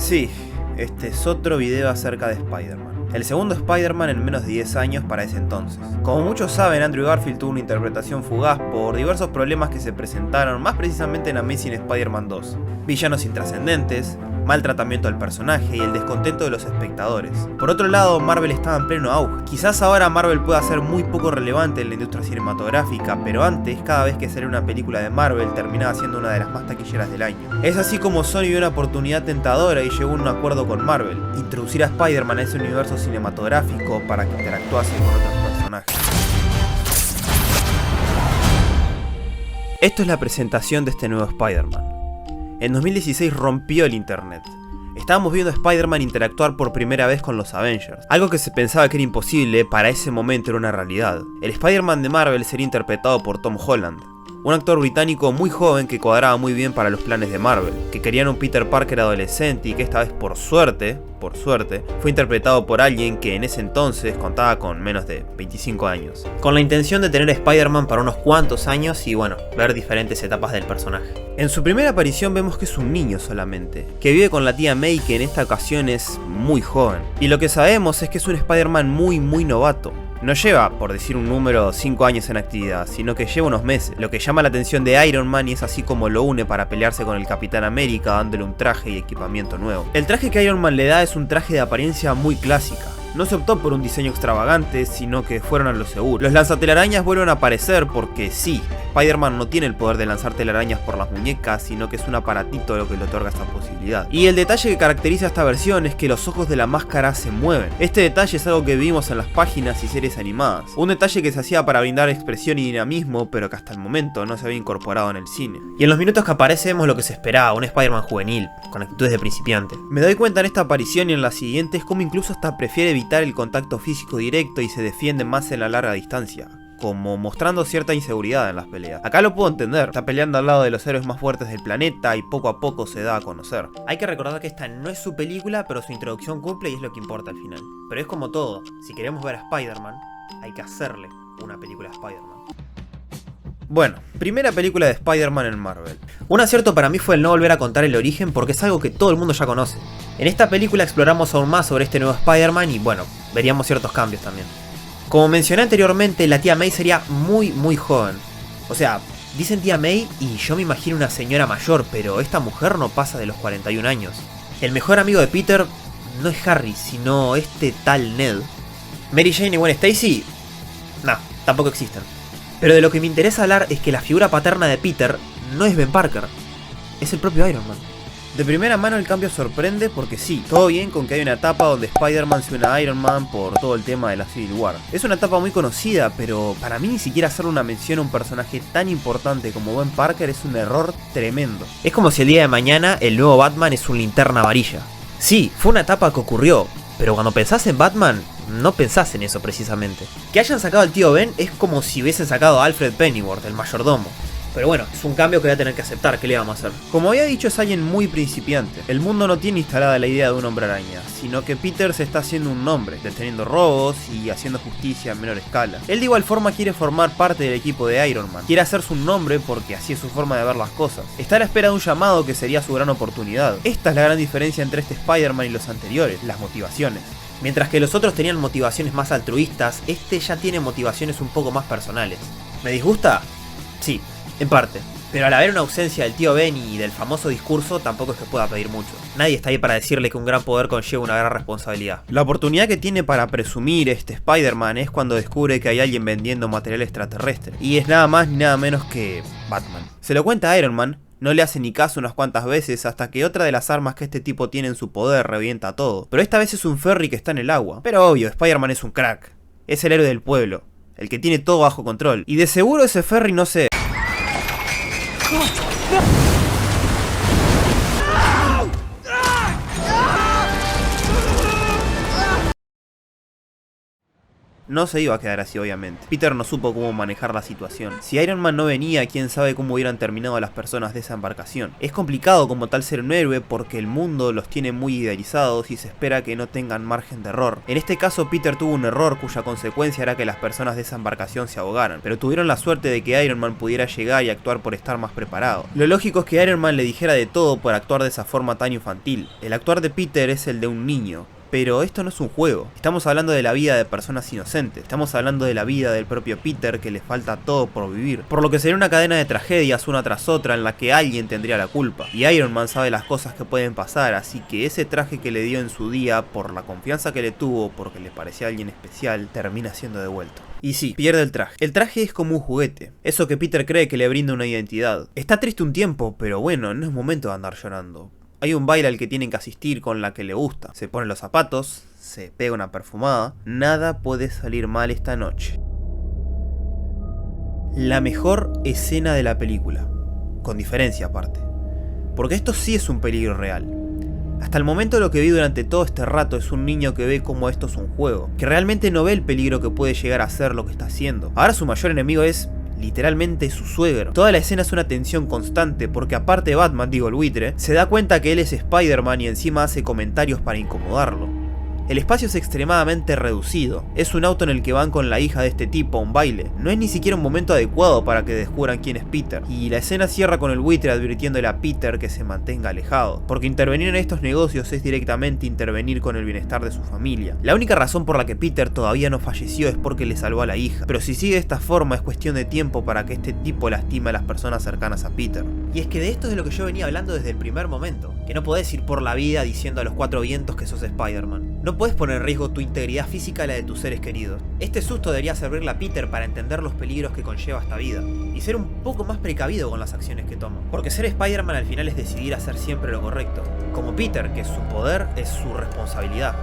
Sí, este es otro video acerca de Spider-Man. El segundo Spider-Man en menos de 10 años para ese entonces. Como muchos saben, Andrew Garfield tuvo una interpretación fugaz por diversos problemas que se presentaron más precisamente en Amazing Spider-Man 2. Villanos intrascendentes, mal tratamiento del personaje y el descontento de los espectadores. Por otro lado, Marvel estaba en pleno auge. Quizás ahora Marvel pueda ser muy poco relevante en la industria cinematográfica, pero antes, cada vez que salía una película de Marvel, terminaba siendo una de las más taquilleras del año. Es así como Sony vio una oportunidad tentadora y llegó a un acuerdo con Marvel: introducir a Spider-Man a ese universo cinematográfico para que interactuase con otros personajes. Esto es la presentación de este nuevo Spider-Man. En 2016 rompió el internet. Estábamos viendo a Spider-Man interactuar por primera vez con los Avengers. Algo que se pensaba que era imposible, para ese momento era una realidad. El Spider-Man de Marvel sería interpretado por Tom Holland, un actor británico muy joven que cuadraba muy bien para los planes de Marvel, que querían un Peter Parker adolescente y que esta vez por suerte, fue interpretado por alguien que en ese entonces contaba con menos de 25 años. Con la intención de tener a Spider-Man para unos cuantos años y bueno, ver diferentes etapas del personaje. En su primera aparición vemos que es un niño solamente, que vive con la tía May, que en esta ocasión es muy joven. Y lo que sabemos es que es un Spider-Man muy novato. No lleva, por decir un número, 5 años en actividad, sino que lleva unos meses, lo que llama la atención de Iron Man y es así como lo une para pelearse con el Capitán América, dándole un traje y equipamiento nuevo. El traje que Iron Man le da es un traje de apariencia muy clásica. No se optó por un diseño extravagante, sino que fueron a lo seguro. Los lanzatelarañas vuelven a aparecer porque sí, Spider-Man no tiene el poder de lanzar telarañas por las muñecas, sino que es un aparatito lo que le otorga esta posibilidad. Y el detalle que caracteriza esta versión es que los ojos de la máscara se mueven. Este detalle es algo que vimos en las páginas y series animadas. Un detalle que se hacía para brindar expresión y dinamismo, pero que hasta el momento no se había incorporado en el cine. Y en los minutos que aparece vemos lo que se esperaba, un Spider-Man juvenil, con actitudes de principiante. Me doy cuenta en esta aparición y en las siguientes como incluso hasta prefiere evitar el contacto físico directo y se defiende más en la larga distancia, como mostrando cierta inseguridad en las peleas. Acá lo puedo entender, está peleando al lado de los héroes más fuertes del planeta y poco a poco se da a conocer. Hay que recordar que esta no es su película, pero su introducción cumple y es lo que importa al final. Pero es como todo, si queremos ver a Spider-Man, hay que hacerle una película de Spider-Man. Bueno, primera película de Spider-Man en Marvel. Un acierto para mí fue el no volver a contar el origen porque es algo que todo el mundo ya conoce. En esta película exploramos aún más sobre este nuevo Spider-Man y bueno, veríamos ciertos cambios también. Como mencioné anteriormente, la tía May sería muy joven. O sea, dicen tía May y yo me imagino una señora mayor, pero esta mujer no pasa de los 41 años. El mejor amigo de Peter no es Harry, sino este tal Ned. Mary Jane y Gwen Stacy, nah, tampoco existen. Pero de lo que me interesa hablar es que la figura paterna de Peter no es Ben Parker, es el propio Iron Man. De primera mano el cambio sorprende porque sí, todo bien con que hay una etapa donde Spider-Man se une a Iron Man por todo el tema de la Civil War. Es una etapa muy conocida, pero para mí ni siquiera hacerle una mención a un personaje tan importante como Ben Parker es un error tremendo. Es como si el día de mañana el nuevo Batman es un Linterna Amarilla. Sí, fue una etapa que ocurrió, pero cuando pensás en Batman, no pensás en eso precisamente. Que hayan sacado al tío Ben es como si hubiesen sacado a Alfred Pennyworth, el mayordomo. Pero bueno, es un cambio que voy a tener que aceptar, ¿qué le vamos a hacer? Como había dicho, es alguien muy principiante. El mundo no tiene instalada la idea de un hombre araña, sino que Peter se está haciendo un nombre, deteniendo robos y haciendo justicia a menor escala. Él de igual forma quiere formar parte del equipo de Iron Man, quiere hacerse un nombre porque así es su forma de ver las cosas. Está a la espera de un llamado que sería su gran oportunidad. Esta es la gran diferencia entre este Spider-Man y los anteriores, las motivaciones. Mientras que los otros tenían motivaciones más altruistas, este ya tiene motivaciones un poco más personales. ¿Me disgusta? Sí, en parte. Pero al haber una ausencia del tío Ben y del famoso discurso, tampoco es que pueda pedir mucho. Nadie está ahí para decirle que un gran poder conlleva una gran responsabilidad. La oportunidad que tiene para presumir este Spider-Man es cuando descubre que hay alguien vendiendo material extraterrestre. Y es nada más ni nada menos que Batman. Se lo cuenta a Iron Man. No le hace ni caso unas cuantas veces hasta que otra de las armas que este tipo tiene en su poder revienta todo. Pero esta vez es un ferry que está en el agua. Pero obvio, Spider-Man es un crack. Es el héroe del pueblo, el que tiene todo bajo control. Y de seguro ese ferry no se... No se iba a quedar así, obviamente. Peter no supo cómo manejar la situación. Si Iron Man no venía, quién sabe cómo hubieran terminado las personas de esa embarcación. Es complicado como tal ser un héroe porque el mundo los tiene muy idealizados y se espera que no tengan margen de error. En este caso Peter tuvo un error cuya consecuencia era que las personas de esa embarcación se ahogaran, pero tuvieron la suerte de que Iron Man pudiera llegar y actuar por estar más preparado. Lo lógico es que Iron Man le dijera de todo por actuar de esa forma tan infantil. El actuar de Peter es el de un niño. Pero esto no es un juego, estamos hablando de la vida de personas inocentes, estamos hablando de la vida del propio Peter que le falta todo por vivir, por lo que sería una cadena de tragedias una tras otra en la que alguien tendría la culpa, y Iron Man sabe las cosas que pueden pasar, así que ese traje que le dio en su día, por la confianza que le tuvo, porque le parecía alguien especial, termina siendo devuelto. Y sí, pierde el traje. El traje es como un juguete, eso que Peter cree que le brinda una identidad. Está triste un tiempo, pero bueno, no es momento de andar llorando. Hay un baile al que tienen que asistir con la que le gusta. Se pone los zapatos, se pega una perfumada. Nada puede salir mal esta noche. La mejor escena de la película. Con diferencia aparte. Porque esto sí es un peligro real. Hasta el momento lo que vi durante todo este rato es un niño que ve como esto es un juego. Que realmente no ve el peligro que puede llegar a ser lo que está haciendo. Ahora su mayor enemigo es literalmente su suegro. Toda la escena es una tensión constante porque aparte de Batman, digo el buitre, se da cuenta que él es Spider-Man y encima hace comentarios para incomodarlo. El espacio es extremadamente reducido, es un auto en el que van con la hija de este tipo a un baile, no es ni siquiera un momento adecuado para que descubran quién es Peter, y la escena cierra con el buitre advirtiéndole a Peter que se mantenga alejado, porque intervenir en estos negocios es directamente intervenir con el bienestar de su familia. La única razón por la que Peter todavía no falleció es porque le salvó a la hija, pero si sigue de esta forma es cuestión de tiempo para que este tipo lastime a las personas cercanas a Peter. Y es que de esto es de lo que yo venía hablando desde el primer momento, que no podés ir por la vida diciendo a los cuatro vientos que sos Spider-Man. No puedes poner en riesgo tu integridad física y la de tus seres queridos. Este susto debería servirle a Peter para entender los peligros que conlleva esta vida, y ser un poco más precavido con las acciones que toma. Porque ser Spider-Man al final es decidir hacer siempre lo correcto. Como Peter, que su poder es su responsabilidad.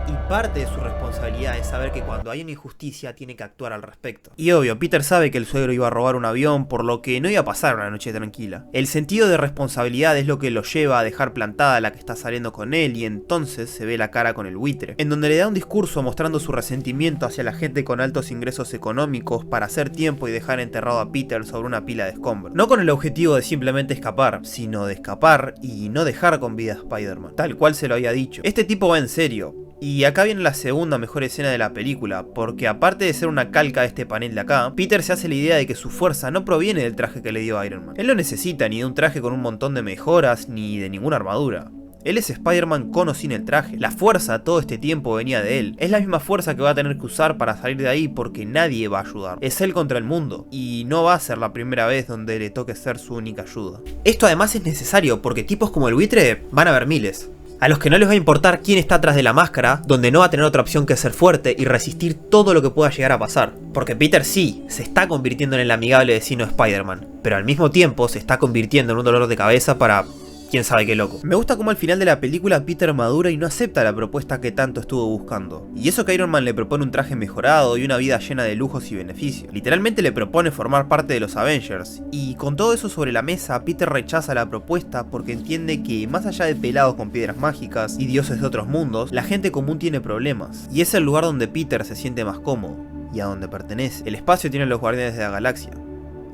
Y parte de su responsabilidad es saber que cuando hay una injusticia tiene que actuar al respecto. Y obvio, Peter sabe que el suegro iba a robar un avión, por lo que no iba a pasar una noche tranquila. El sentido de responsabilidad es lo que lo lleva a dejar plantada a la que está saliendo con él, y entonces se ve la cara con el buitre, en donde le da un discurso mostrando su resentimiento hacia la gente con altos ingresos económicos para hacer tiempo y dejar enterrado a Peter sobre una pila de escombros. No con el objetivo de simplemente escapar, sino de escapar y no dejar con vida a Spider-Man, tal cual se lo había dicho. Este tipo va en serio. Y acá viene la segunda mejor escena de la película, porque aparte de ser una calca de este panel de acá, Peter se hace la idea de que su fuerza no proviene del traje que le dio Iron Man. Él no necesita ni de un traje con un montón de mejoras, ni de ninguna armadura. Él es Spider-Man con o sin el traje. La fuerza todo este tiempo venía de él. Es la misma fuerza que va a tener que usar para salir de ahí porque nadie va a ayudar. Es él contra el mundo. Y no va a ser la primera vez donde le toque ser su única ayuda. Esto además es necesario porque tipos como el buitre van a haber miles. A los que no les va a importar quién está atrás de la máscara, donde no va a tener otra opción que ser fuerte y resistir todo lo que pueda llegar a pasar. Porque Peter sí, se está convirtiendo en el amigable vecino de Spider-Man, pero al mismo tiempo se está convirtiendo en un dolor de cabeza para quién sabe qué loco. Me gusta cómo al final de la película Peter madura y no acepta la propuesta que tanto estuvo buscando. Y eso que Iron Man le propone un traje mejorado y una vida llena de lujos y beneficios. Literalmente le propone formar parte de los Avengers. Y con todo eso sobre la mesa, Peter rechaza la propuesta porque entiende que más allá de pelados con piedras mágicas y dioses de otros mundos, la gente común tiene problemas. Y es el lugar donde Peter se siente más cómodo y a donde pertenece. El espacio tiene los Guardianes de la Galaxia,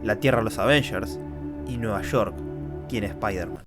la Tierra los Avengers y Nueva York tiene Spider-Man.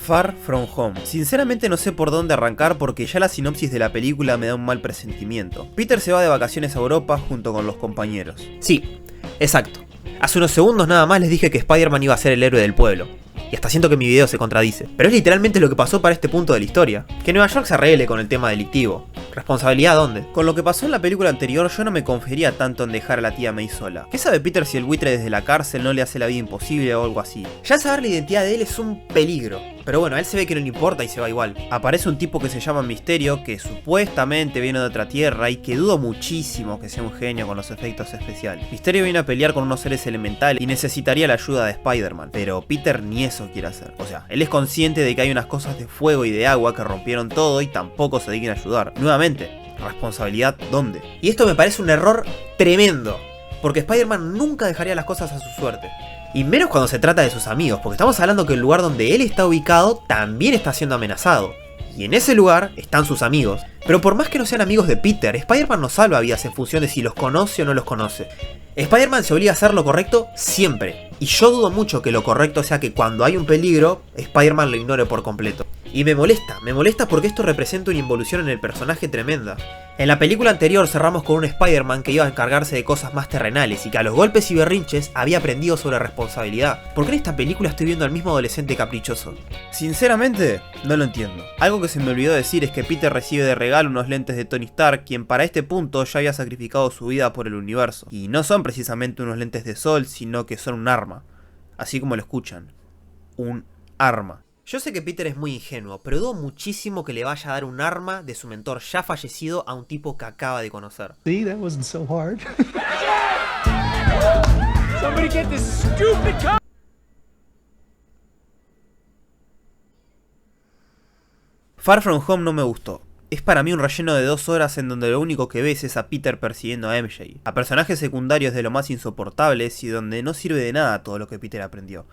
Far From Home. Sinceramente no sé por dónde arrancar porque ya la sinopsis de la película me da un mal presentimiento. Peter se va de vacaciones a Europa junto con los compañeros. Sí, exacto. Hace unos segundos nada más les dije que Spider-Man iba a ser el héroe del pueblo. Y hasta siento que mi video se contradice. Pero es literalmente lo que pasó para este punto de la historia. Que Nueva York se arregle con el tema delictivo. ¿Responsabilidad dónde? Con lo que pasó en la película anterior yo no me confiaría tanto en dejar a la tía May sola. ¿Qué sabe Peter si el buitre desde la cárcel no le hace la vida imposible o algo así? Ya saber la identidad de él es un peligro. Pero bueno, a él se ve que no le importa y se va igual. Aparece un tipo que se llama Misterio, que supuestamente viene de otra tierra y que dudo muchísimo que sea un genio con los efectos especiales. Misterio viene a pelear con unos seres elementales y necesitaría la ayuda de Spider-Man, pero Peter ni eso quiere hacer. O sea, él es consciente de que hay unas cosas de fuego y de agua que rompieron todo y tampoco se dignan a ayudar. Nuevamente, ¿responsabilidad dónde? Y esto me parece un error tremendo, porque Spider-Man nunca dejaría las cosas a su suerte. Y menos cuando se trata de sus amigos, porque estamos hablando que el lugar donde él está ubicado también está siendo amenazado. Y en ese lugar están sus amigos. Pero por más que no sean amigos de Peter, Spider-Man no salva vidas en función de si los conoce o no los conoce. Spider-Man se obliga a hacer lo correcto siempre. Y yo dudo mucho que lo correcto sea que cuando hay un peligro, Spider-Man lo ignore por completo. Y me molesta porque esto representa una involución en el personaje tremenda. En la película anterior cerramos con un Spider-Man que iba a encargarse de cosas más terrenales y que a los golpes y berrinches había aprendido sobre responsabilidad. ¿Por qué en esta película estoy viendo al mismo adolescente caprichoso? Sinceramente, no lo entiendo. Algo que se me olvidó decir es que Peter recibe de regalo unos lentes de Tony Stark, quien para este punto ya había sacrificado su vida por el universo. Y no son precisamente unos lentes de sol, sino que son un arma. Así como lo escuchan. Un arma. Yo sé que Peter es muy ingenuo, pero dudo muchísimo que le vaya a dar un arma de su mentor ya fallecido a un tipo que acaba de conocer. See, that wasn't so hard. Somebody get this stupid cop. Far From Home no me gustó. Es para mí un relleno de 2 horas en donde lo único que ves es a Peter persiguiendo a MJ, a personajes secundarios de lo más insoportables y donde no sirve de nada todo lo que Peter aprendió.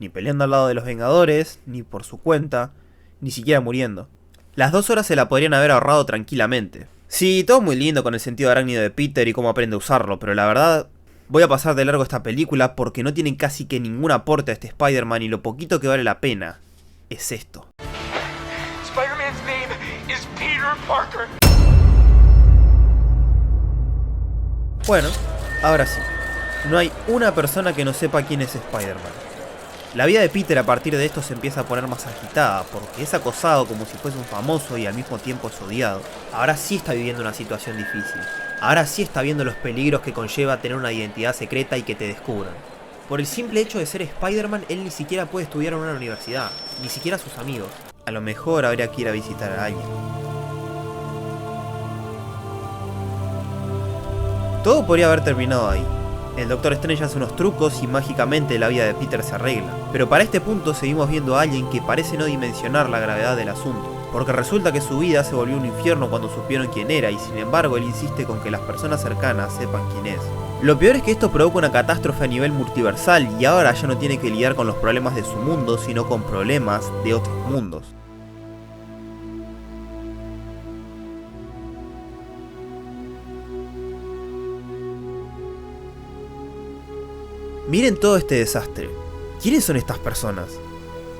Ni peleando al lado de los Vengadores, ni por su cuenta, ni siquiera muriendo. Las 2 horas se la podrían haber ahorrado tranquilamente. Sí, todo muy lindo con el sentido arácnido de Peter y cómo aprende a usarlo, pero la verdad, voy a pasar de largo esta película porque no tienen casi que ningún aporte a este Spider-Man y lo poquito que vale la pena es esto. Spider-Man's name is Peter Parker. Bueno, ahora sí. No hay una persona que no sepa quién es Spider-Man. La vida de Peter a partir de esto se empieza a poner más agitada, porque es acosado como si fuese un famoso y al mismo tiempo es odiado. Ahora sí está viviendo una situación difícil. Ahora sí está viendo los peligros que conlleva tener una identidad secreta y que te descubran. Por el simple hecho de ser Spider-Man, él ni siquiera puede estudiar en una universidad, ni siquiera sus amigos. A lo mejor habría que ir a visitar a alguien. Todo podría haber terminado ahí. El Doctor Strange hace unos trucos y mágicamente la vida de Peter se arregla. Pero para este punto seguimos viendo a alguien que parece no dimensionar la gravedad del asunto. Porque resulta que su vida se volvió un infierno cuando supieron quién era y sin embargo él insiste con que las personas cercanas sepan quién es. Lo peor es que esto provoca una catástrofe a nivel multiversal y ahora ya no tiene que lidiar con los problemas de su mundo sino con problemas de otros mundos. Miren todo este desastre. ¿Quiénes son estas personas?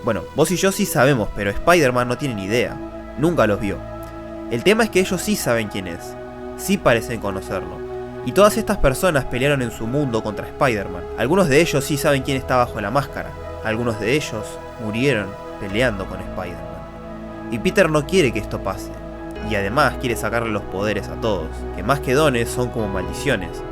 Bueno, vos y yo sí sabemos, pero Spider-Man no tiene ni idea. Nunca los vio. El tema es que ellos sí saben quién es. Sí parecen conocerlo. Y todas estas personas pelearon en su mundo contra Spider-Man. Algunos de ellos sí saben quién está bajo la máscara. Algunos de ellos murieron peleando con Spider-Man. Y Peter no quiere que esto pase. Y además quiere sacarle los poderes a todos, que más que dones son como maldiciones.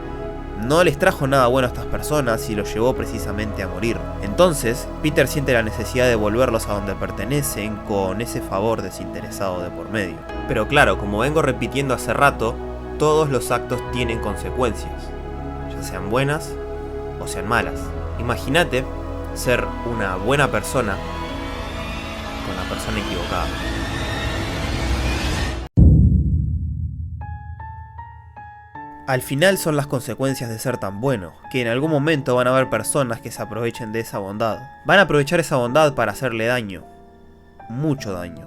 No les trajo nada bueno a estas personas y los llevó precisamente a morir. Entonces, Peter siente la necesidad de volverlos a donde pertenecen con ese favor desinteresado de por medio. Pero claro, como vengo repitiendo hace rato, todos los actos tienen consecuencias, ya sean buenas o sean malas. Imagínate ser una buena persona con la persona equivocada. Al final son las consecuencias de ser tan bueno, que en algún momento van a haber personas que se aprovechen de esa bondad. Van a aprovechar esa bondad para hacerle daño. Mucho daño.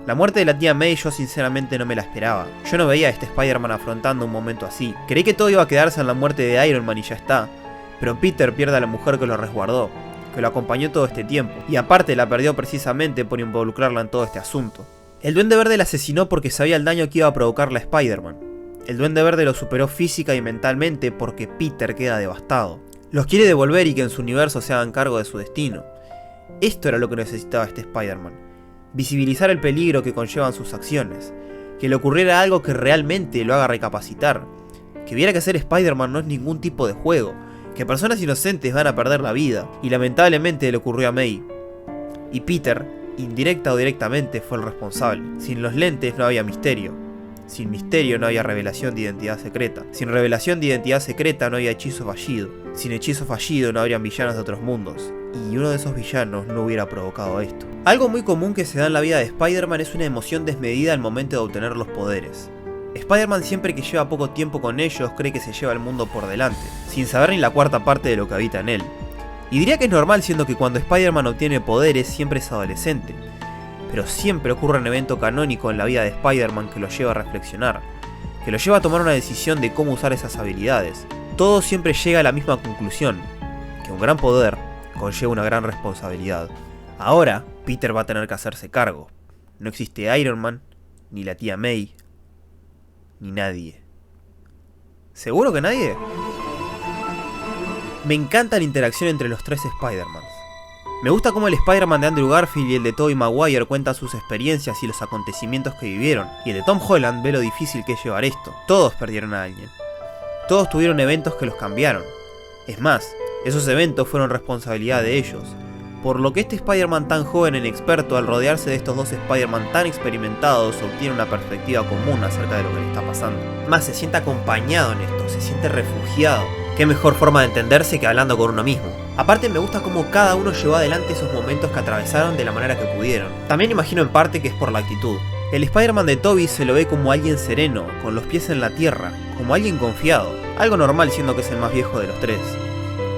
La muerte de la tía May yo sinceramente no me la esperaba. Yo no veía a este Spider-Man afrontando un momento así. Creí que todo iba a quedarse en la muerte de Iron Man y ya está. Pero Peter pierde a la mujer que lo resguardó, que lo acompañó todo este tiempo. Y aparte la perdió precisamente por involucrarla en todo este asunto. El Duende Verde la asesinó porque sabía el daño que iba a provocarle a Spider-Man. El Duende Verde lo superó física y mentalmente porque Peter queda devastado. Los quiere devolver y que en su universo se hagan cargo de su destino. Esto era lo que necesitaba este Spider-Man. Visibilizar el peligro que conllevan sus acciones. Que le ocurriera algo que realmente lo haga recapacitar. Que viera que ser Spider-Man no es ningún tipo de juego. Que personas inocentes van a perder la vida. Y lamentablemente le ocurrió a May. Y Peter, indirecta o directamente, fue el responsable. Sin los lentes no había misterio. Sin misterio no había revelación de identidad secreta. Sin revelación de identidad secreta no había hechizo fallido. Sin hechizo fallido no habrían villanos de otros mundos. Y uno de esos villanos no hubiera provocado esto. Algo muy común que se da en la vida de Spider-Man es una emoción desmedida al momento de obtener los poderes. Spider-Man siempre que lleva poco tiempo con ellos cree que se lleva el mundo por delante, sin saber ni la cuarta parte de lo que habita en él. Y diría que es normal, siendo que cuando Spider-Man obtiene poderes siempre es adolescente. Pero siempre ocurre un evento canónico en la vida de Spider-Man que lo lleva a reflexionar, que lo lleva a tomar una decisión de cómo usar esas habilidades. Todo siempre llega a la misma conclusión, que un gran poder conlleva una gran responsabilidad. Ahora, Peter va a tener que hacerse cargo. No existe Iron Man, ni la tía May, ni nadie. ¿Seguro que nadie? Me encanta la interacción entre los tres Spider-Mans. Me gusta cómo el Spider-Man de Andrew Garfield y el de Tobey Maguire cuentan sus experiencias y los acontecimientos que vivieron, y el de Tom Holland ve lo difícil que es llevar esto. Todos perdieron a alguien. Todos tuvieron eventos que los cambiaron. Es más, esos eventos fueron responsabilidad de ellos. Por lo que este Spider-Man tan joven e inexperto, al rodearse de estos dos Spider-Man tan experimentados, obtiene una perspectiva común acerca de lo que le está pasando. Más, se siente acompañado en esto, se siente refugiado. Qué mejor forma de entenderse que hablando con uno mismo. Aparte, me gusta cómo cada uno llevó adelante esos momentos que atravesaron de la manera que pudieron. También imagino en parte que es por la actitud. El Spider-Man de Tobey se lo ve como alguien sereno, con los pies en la tierra, como alguien confiado. Algo normal siendo que es el más viejo de los tres.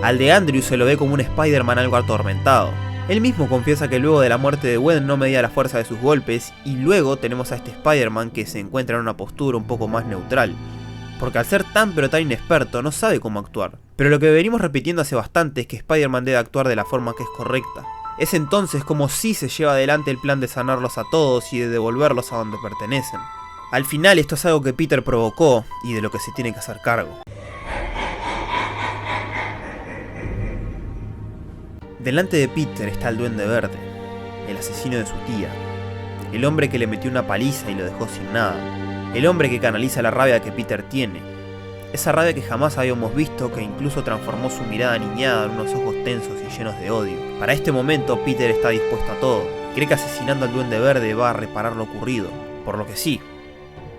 Al de Andrew se lo ve como un Spider-Man algo atormentado. Él mismo confiesa que luego de la muerte de Gwen no medía la fuerza de sus golpes, y luego tenemos a este Spider-Man que se encuentra en una postura un poco más neutral, porque al ser tan pero tan inexperto no sabe cómo actuar. Pero lo que venimos repitiendo hace bastante es que Spider-Man debe actuar de la forma que es correcta. Es entonces como si se lleva adelante el plan de sanarlos a todos y de devolverlos a donde pertenecen. Al final esto es algo que Peter provocó y de lo que se tiene que hacer cargo. Delante de Peter está el Duende Verde, el asesino de su tía, el hombre que le metió una paliza y lo dejó sin nada, el hombre que canaliza la rabia que Peter tiene, esa rabia que jamás habíamos visto, que incluso transformó su mirada aniñada en unos ojos tensos y llenos de odio. Para este momento Peter está dispuesto a todo, cree que asesinando al Duende Verde va a reparar lo ocurrido, por lo que sí,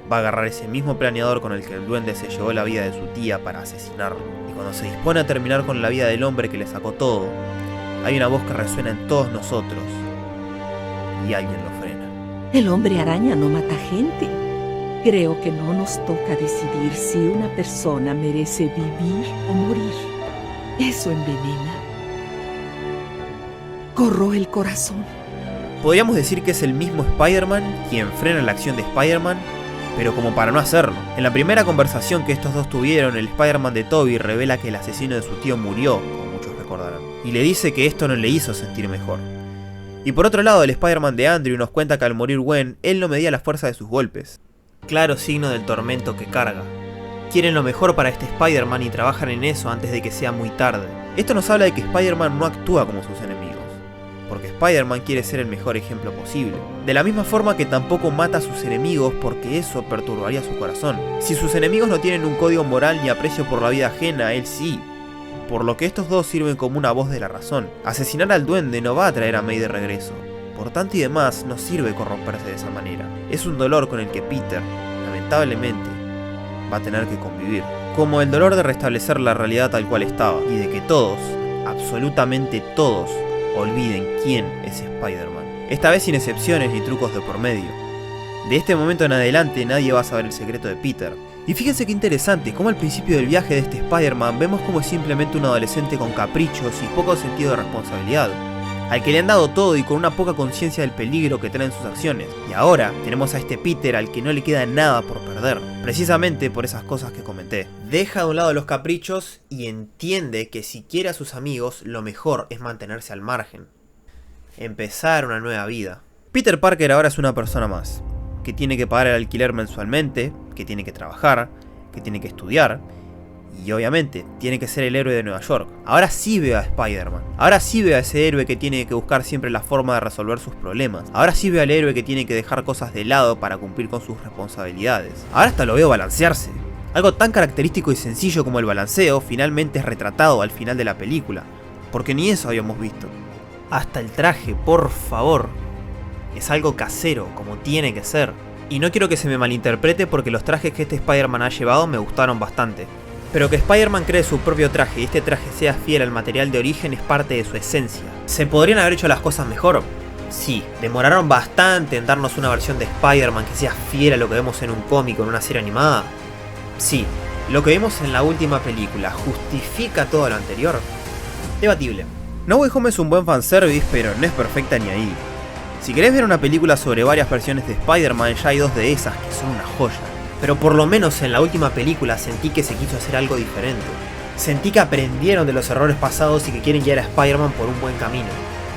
va a agarrar ese mismo planeador con el que el duende se llevó la vida de su tía para asesinarlo. Y cuando se dispone a terminar con la vida del hombre que le sacó todo, hay una voz que resuena en todos nosotros, y alguien lo frena. El hombre araña no mata gente. Creo que no nos toca decidir si una persona merece vivir o morir. Eso envenena. Corroe el corazón. Podríamos decir que es el mismo Spider-Man quien frena la acción de Spider-Man, pero como para no hacerlo. En la primera conversación que estos dos tuvieron, el Spider-Man de Tobey revela que el asesino de su tío murió, como muchos recordarán, y le dice que esto no le hizo sentir mejor. Y por otro lado, el Spider-Man de Andrew nos cuenta que al morir Gwen, él no medía la fuerza de sus golpes. Claro signo del tormento que carga. Quieren lo mejor para este Spider-Man y trabajan en eso antes de que sea muy tarde. Esto nos habla de que Spider-Man no actúa como sus enemigos, porque Spider-Man quiere ser el mejor ejemplo posible. De la misma forma que tampoco mata a sus enemigos, porque eso perturbaría su corazón. Si sus enemigos no tienen un código moral ni aprecio por la vida ajena, él sí. Por lo que estos dos sirven como una voz de la razón. Asesinar al duende no va a traer a May de regreso. Por tanto y demás, no sirve corromperse de esa manera. Es un dolor con el que Peter, lamentablemente, va a tener que convivir. Como el dolor de restablecer la realidad tal cual estaba, y de que todos, absolutamente todos, olviden quién es Spider-Man. Esta vez sin excepciones ni trucos de por medio. De este momento en adelante nadie va a saber el secreto de Peter. Y fíjense qué interesante, como al principio del viaje de este Spider-Man vemos como es simplemente un adolescente con caprichos y poco sentido de responsabilidad, al que le han dado todo y con una poca conciencia del peligro que traen sus acciones. Y ahora tenemos a este Peter al que no le queda nada por perder, precisamente por esas cosas que comenté. Deja de un lado los caprichos y entiende que si quiere a sus amigos, lo mejor es mantenerse al margen. Empezar una nueva vida. Peter Parker ahora es una persona más, que tiene que pagar el alquiler mensualmente, que tiene que trabajar, que tiene que estudiar, y obviamente tiene que ser el héroe de Nueva York. Ahora sí veo a Spider-Man. Ahora sí veo a ese héroe que tiene que buscar siempre la forma de resolver sus problemas. Ahora sí veo al héroe que tiene que dejar cosas de lado para cumplir con sus responsabilidades. Ahora hasta lo veo balancearse. Algo tan característico y sencillo como el balanceo finalmente es retratado al final de la película, porque ni eso habíamos visto. Hasta el traje, por favor. Es algo casero, como tiene que ser. Y no quiero que se me malinterprete porque los trajes que este Spider-Man ha llevado me gustaron bastante. Pero que Spider-Man cree su propio traje y este traje sea fiel al material de origen es parte de su esencia. ¿Se podrían haber hecho las cosas mejor? Sí, demoraron bastante en darnos una versión de Spider-Man que sea fiel a lo que vemos en un cómic o en una serie animada. Sí, lo que vimos en la última película, ¿justifica todo lo anterior? Debatible. No Way Home es un buen fanservice, pero no es perfecta ni ahí. Si querés ver una película sobre varias versiones de Spider-Man, ya hay 2 de esas que son una joya. Pero por lo menos en la última película sentí que se quiso hacer algo diferente. Sentí que aprendieron de los errores pasados y que quieren guiar a Spider-Man por un buen camino.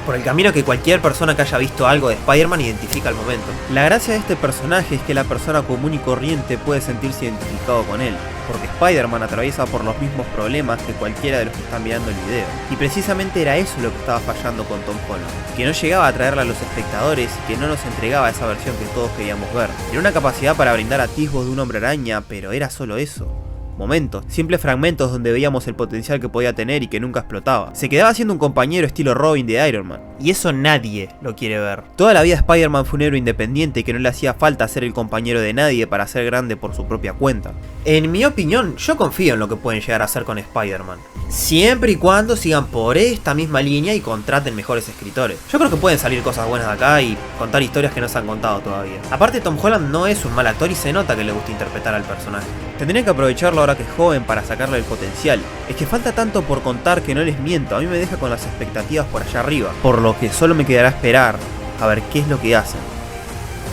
Por el camino que cualquier persona que haya visto algo de Spider-Man identifica al momento. La gracia de este personaje es que la persona común y corriente puede sentirse identificado con él, porque Spider-Man atraviesa por los mismos problemas que cualquiera de los que están mirando el video. Y precisamente era eso lo que estaba fallando con Tom Holland, que no llegaba a atraerle a los espectadores y que no nos entregaba esa versión que todos queríamos ver. Tenía una capacidad para brindar atisbos de un hombre araña, pero era solo eso. Momentos, simples fragmentos donde veíamos el potencial que podía tener y que nunca explotaba. Se quedaba siendo un compañero estilo Robin de Iron Man, y eso nadie lo quiere ver. Toda la vida Spider-Man fue un héroe independiente que no le hacía falta ser el compañero de nadie para ser grande por su propia cuenta. En mi opinión, yo confío en lo que pueden llegar a hacer con Spider-Man, siempre y cuando sigan por esta misma línea y contraten mejores escritores. Yo creo que pueden salir cosas buenas de acá y contar historias que no se han contado todavía. Aparte, Tom Holland no es un mal actor y se nota que le gusta interpretar al personaje. Tendrían que aprovecharlo ahora que es joven para sacarle el potencial. Es que falta tanto por contar que no les miento, a mí me deja con las expectativas por allá arriba. Por lo que solo me quedará esperar a ver qué es lo que hacen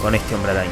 con este Hombre Araña.